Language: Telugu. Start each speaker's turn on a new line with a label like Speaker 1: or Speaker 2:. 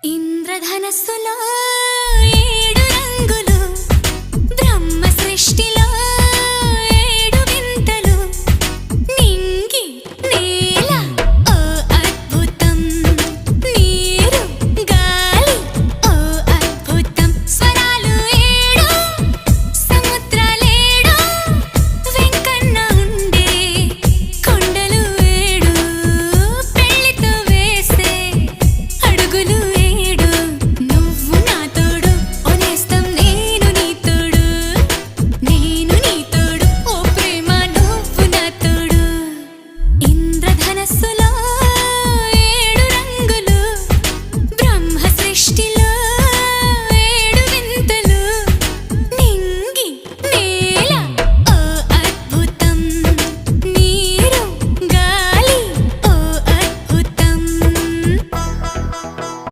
Speaker 1: ఇంద్రధనస్సులో ఏడు రంగులు, బ్రహ్మ సృష్టిలో ఏడు వింతలు, నింగి నేల ఓ అద్భుతం, నీరు గాలి ఓ అద్భుతం, స్వరాలు ఏడు సముద్రాలేడు, వెంకన్న ఉండే కొండలు ఏడు, పెళ్లితో వేసే అడుగులు